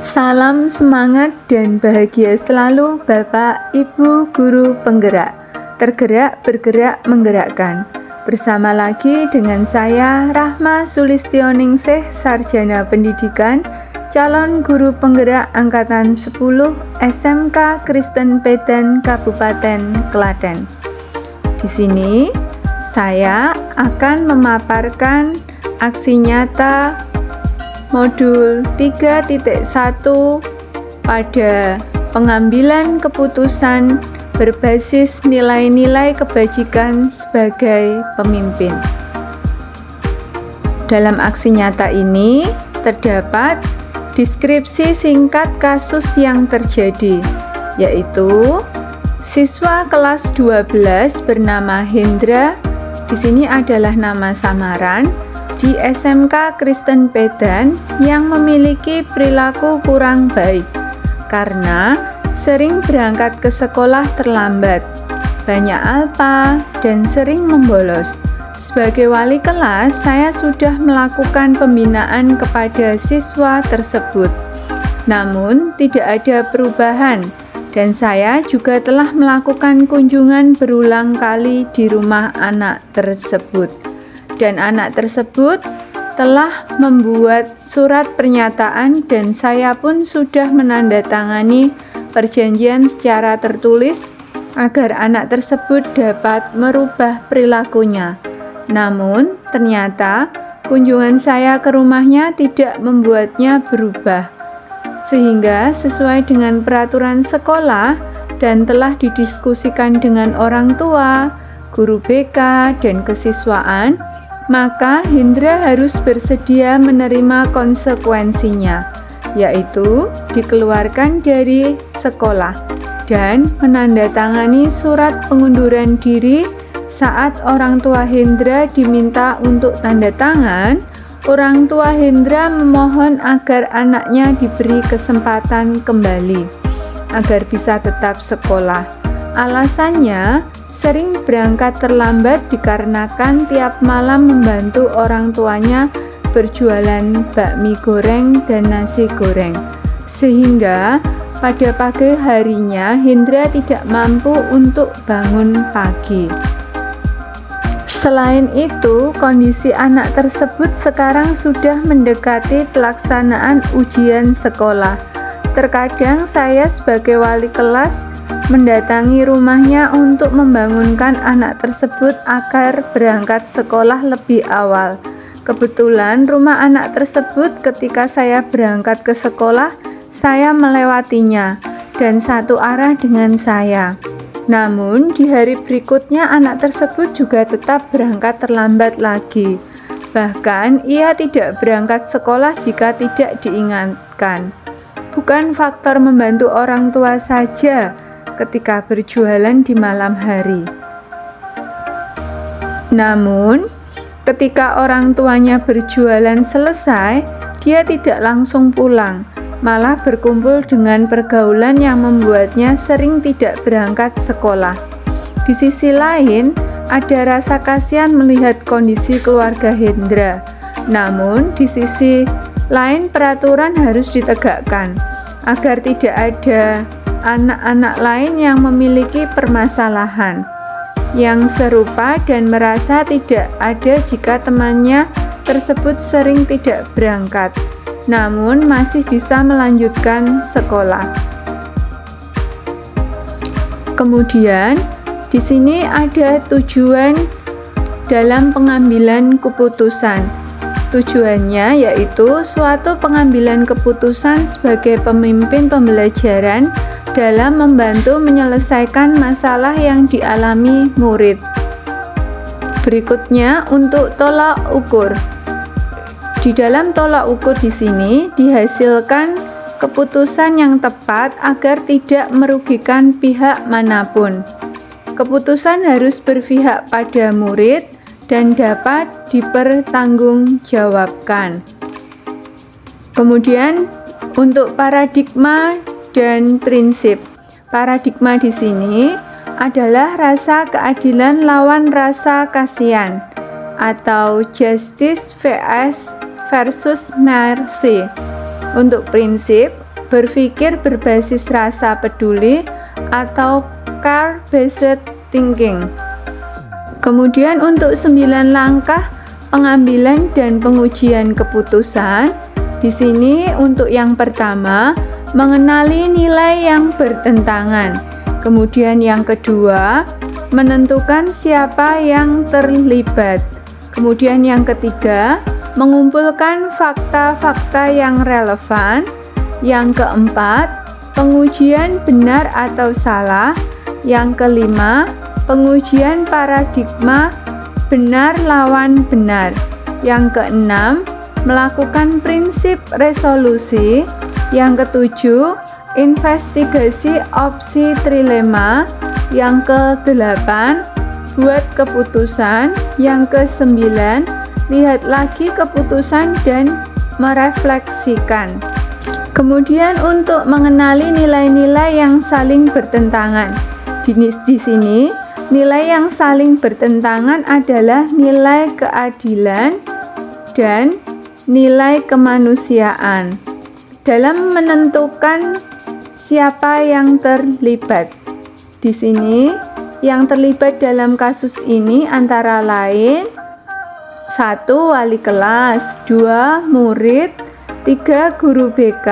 Salam semangat dan bahagia selalu Bapak, Ibu, Guru Penggerak. Tergerak, bergerak, menggerakkan. Bersama lagi dengan saya Rahma Sulistioningsih, Sarjana Pendidikan, calon guru penggerak angkatan 10 SMK Kristen Pedan Kabupaten Klaten. Di sini saya akan memaparkan aksi nyata modul 3.1 pada pengambilan keputusan berbasis nilai-nilai kebajikan sebagai pemimpin. Dalam aksi nyata ini terdapat deskripsi singkat kasus yang terjadi, yaitu siswa kelas 12 bernama Hendra, di sini adalah nama samaran, di SMK Kristen Pedan yang memiliki perilaku kurang baik karena sering berangkat ke sekolah terlambat, banyak alpa, dan sering membolos. Sebagai wali kelas, saya sudah melakukan pembinaan kepada siswa tersebut. Namun, tidak ada perubahan, dan saya juga telah melakukan kunjungan berulang kali di rumah anak tersebut. Dan anak tersebut telah membuat surat pernyataan dan saya pun sudah menandatangani perjanjian secara tertulis agar anak tersebut dapat merubah perilakunya. Namun, ternyata kunjungan saya ke rumahnya tidak membuatnya berubah. Sehingga sesuai dengan peraturan sekolah dan telah didiskusikan dengan orang tua, guru BK, dan kesiswaan, maka Hendra harus bersedia menerima konsekuensinya, yaitu dikeluarkan dari sekolah dan menandatangani surat pengunduran diri. Saat orang tua Hendra diminta untuk tanda tangan, orang tua Hendra memohon agar anaknya diberi kesempatan kembali agar bisa tetap sekolah. Alasannya, sering berangkat terlambat dikarenakan tiap malam membantu orang tuanya berjualan bakmi goreng dan nasi goreng. Sehingga pada pagi harinya Hendra tidak mampu untuk bangun pagi. Selain itu, kondisi anak tersebut sekarang sudah mendekati pelaksanaan ujian sekolah. Terkadang saya sebagai wali kelas mendatangi rumahnya untuk membangunkan anak tersebut agar berangkat sekolah lebih awal. Kebetulan rumah anak tersebut ketika saya berangkat ke sekolah, saya melewatinya dan satu arah dengan saya. Namun di hari berikutnya anak tersebut juga tetap berangkat terlambat lagi. Bahkan ia tidak berangkat sekolah jika tidak diingatkan. Bukan faktor membantu orang tua saja ketika berjualan di malam hari. Namun, ketika orang tuanya berjualan selesai, dia tidak langsung pulang, malah berkumpul dengan pergaulan yang membuatnya sering tidak berangkat sekolah. Di sisi lain, ada rasa kasihan melihat kondisi keluarga Hendra. Namun, di sisi lain peraturan harus ditegakkan agar tidak ada anak-anak lain yang memiliki permasalahan yang serupa dan merasa tidak ada jika temannya tersebut sering tidak berangkat, namun masih bisa melanjutkan sekolah. Kemudian, di sini ada tujuan dalam pengambilan keputusan. Tujuannya yaitu suatu pengambilan keputusan sebagai pemimpin pembelajaran dalam membantu menyelesaikan masalah yang dialami murid. Berikutnya untuk tolak ukur. Di dalam tolak ukur di sini dihasilkan keputusan yang tepat agar tidak merugikan pihak manapun. Keputusan harus berpihak pada murid dan dapat dipertanggungjawabkan. Kemudian untuk paradigma dan prinsip. Paradigma di sini adalah rasa keadilan lawan rasa kasihan atau justice versus mercy. Untuk prinsip, berpikir berbasis rasa peduli atau care-based thinking. Kemudian untuk 9 langkah pengambilan dan pengujian keputusan. Di sini untuk yang pertama, mengenali nilai yang bertentangan. Kemudian yang kedua, menentukan siapa yang terlibat. Kemudian yang ketiga, mengumpulkan fakta-fakta yang relevan. Yang keempat, pengujian benar atau salah. Yang kelima, pengujian paradigma benar lawan benar. Yang keenam, melakukan prinsip resolusi. Yang ketujuh, investigasi opsi trilema. Yang kedelapan, buat keputusan. Yang kesembilan, lihat lagi keputusan dan merefleksikan. Kemudian untuk mengenali nilai-nilai yang saling bertentangan. Di sini, nilai yang saling bertentangan adalah nilai keadilan dan nilai kemanusiaan dalam menentukan siapa yang terlibat. Di sini, yang terlibat dalam kasus ini antara lain 1. Wali kelas, 2. Murid, 3. Guru BK,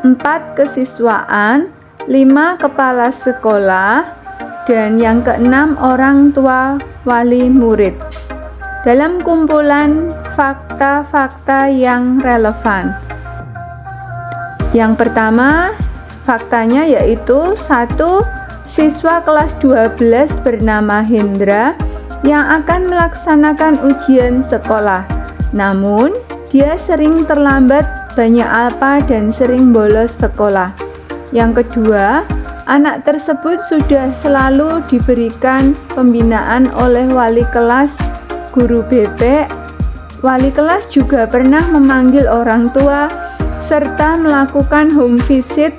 4. Kesiswaan, 5. Kepala sekolah, dan yang keenam orang tua wali murid. Dalam kumpulan fakta-fakta yang relevan. Yang pertama, faktanya yaitu 1. Siswa kelas 12 bernama Hendra yang akan melaksanakan ujian sekolah. Namun, dia sering terlambat banyak apa dan sering bolos sekolah. Yang kedua, anak tersebut sudah selalu diberikan pembinaan oleh wali kelas, guru BP. Wali kelas juga pernah memanggil orang tua serta melakukan home visit,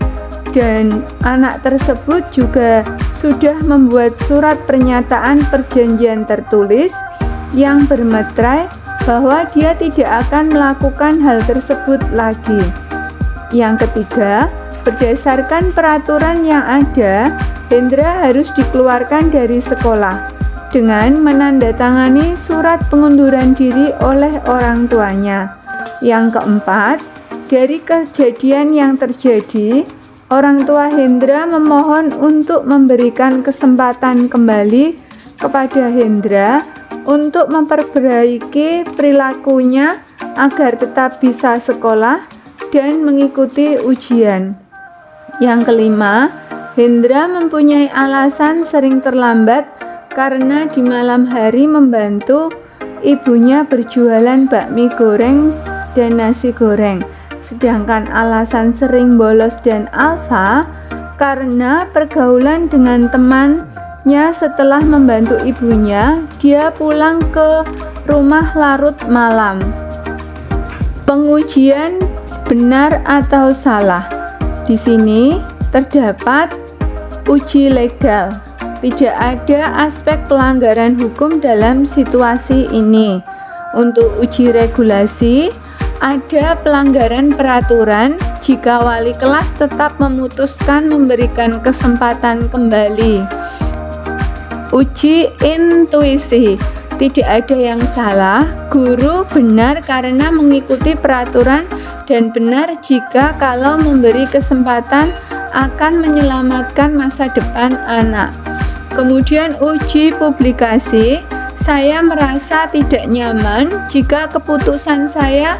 dan anak tersebut juga sudah membuat surat pernyataan perjanjian tertulis yang bermeterai bahwa dia tidak akan melakukan hal tersebut lagi. Yang ketiga, berdasarkan peraturan yang ada, Hendra harus dikeluarkan dari sekolah dengan menandatangani surat pengunduran diri oleh orang tuanya. Yang keempat, dari kejadian yang terjadi, orang tua Hendra memohon untuk memberikan kesempatan kembali kepada Hendra untuk memperbaiki perilakunya agar tetap bisa sekolah dan mengikuti ujian. Yang kelima, Hendra mempunyai alasan sering terlambat karena di malam hari membantu ibunya berjualan bakmi goreng dan nasi goreng. Sedangkan alasan sering bolos dan alfa karena pergaulan dengan temannya setelah membantu ibunya, dia pulang ke rumah larut malam. Pengujian benar atau salah. Di sini terdapat uji legal. Tidak ada aspek pelanggaran hukum dalam situasi ini. Untuk uji regulasi, ada pelanggaran peraturan jika wali kelas tetap memutuskan memberikan kesempatan kembali. Uji intuisi, tidak ada yang salah, guru benar karena mengikuti peraturan dan benar jika kalau memberi kesempatan akan menyelamatkan masa depan anak. Kemudian uji publikasi, saya merasa tidak nyaman jika keputusan saya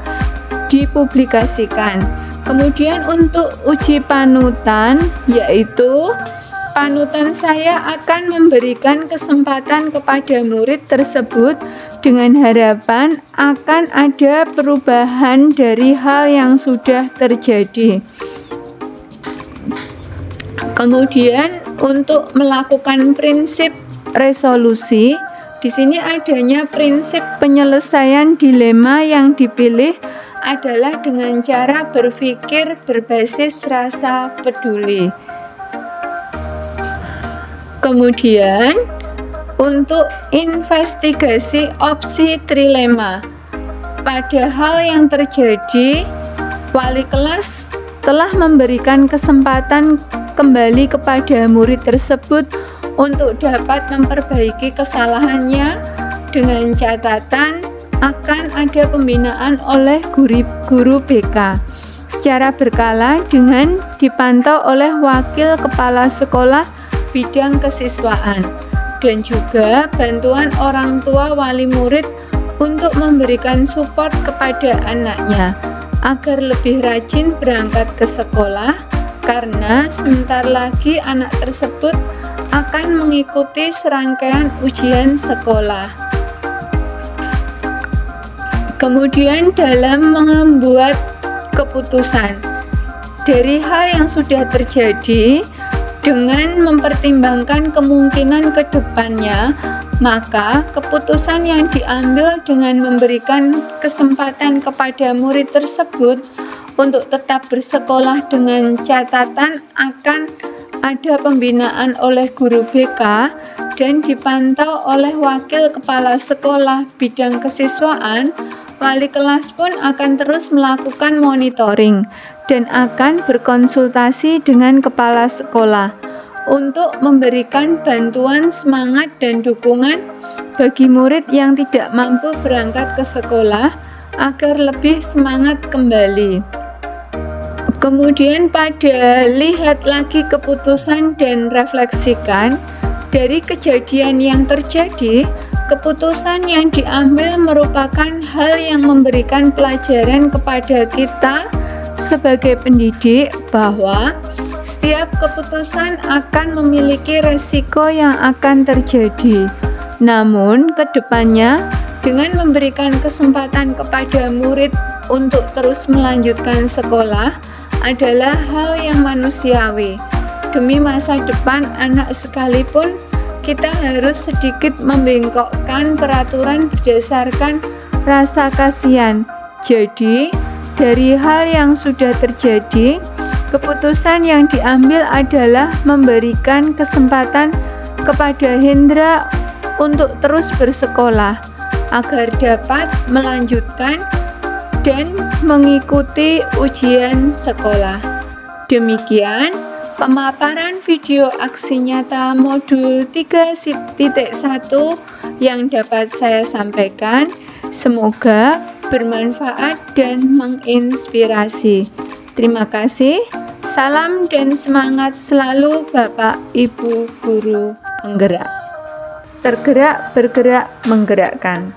dipublikasikan. Kemudian untuk uji panutan, yaitu panutan saya akan memberikan kesempatan kepada murid tersebut dengan harapan akan ada perubahan dari hal yang sudah terjadi. Kemudian untuk melakukan prinsip resolusi, di sini adanya prinsip penyelesaian dilema yang dipilih adalah dengan cara berpikir berbasis rasa peduli. Kemudian untuk investigasi opsi trilema, pada hal yang terjadi, wali kelas setelah memberikan kesempatan kembali kepada murid tersebut untuk dapat memperbaiki kesalahannya dengan catatan akan ada pembinaan oleh guru BK secara berkala dengan dipantau oleh wakil kepala sekolah bidang kesiswaan dan juga bantuan orang tua wali murid untuk memberikan support kepada anaknya agar lebih rajin berangkat ke sekolah karena sebentar lagi anak tersebut akan mengikuti serangkaian ujian sekolah. Kemudian dalam membuat keputusan dari hal yang sudah terjadi dengan mempertimbangkan kemungkinan ke depannya, maka keputusan yang diambil dengan memberikan kesempatan kepada murid tersebut untuk tetap bersekolah dengan catatan akan ada pembinaan oleh guru BK dan dipantau oleh wakil kepala sekolah bidang kesiswaan. Wali kelas pun akan terus melakukan monitoring dan akan berkonsultasi dengan kepala sekolah untuk memberikan bantuan semangat dan dukungan bagi murid yang tidak mampu berangkat ke sekolah agar lebih semangat kembali. Kemudian pada lihat lagi keputusan dan refleksikan dari kejadian yang terjadi. Keputusan yang diambil merupakan hal yang memberikan pelajaran kepada kita sebagai pendidik bahwa setiap keputusan akan memiliki resiko yang akan terjadi. Namun, kedepannya dengan memberikan kesempatan kepada murid untuk terus melanjutkan sekolah adalah hal yang manusiawi. Demi masa depan anak sekalipun, kita harus sedikit membengkokkan peraturan berdasarkan rasa kasihan. Jadi, dari hal yang sudah terjadi, keputusan yang diambil adalah memberikan kesempatan kepada Hendra untuk terus bersekolah agar dapat melanjutkan dan mengikuti ujian sekolah. Demikian pemaparan video aksi nyata modul 3.1 yang dapat saya sampaikan. Semoga bermanfaat dan menginspirasi. Terima kasih. Salam dan semangat selalu Bapak Ibu Guru Penggerak. Tergerak, bergerak, menggerakkan.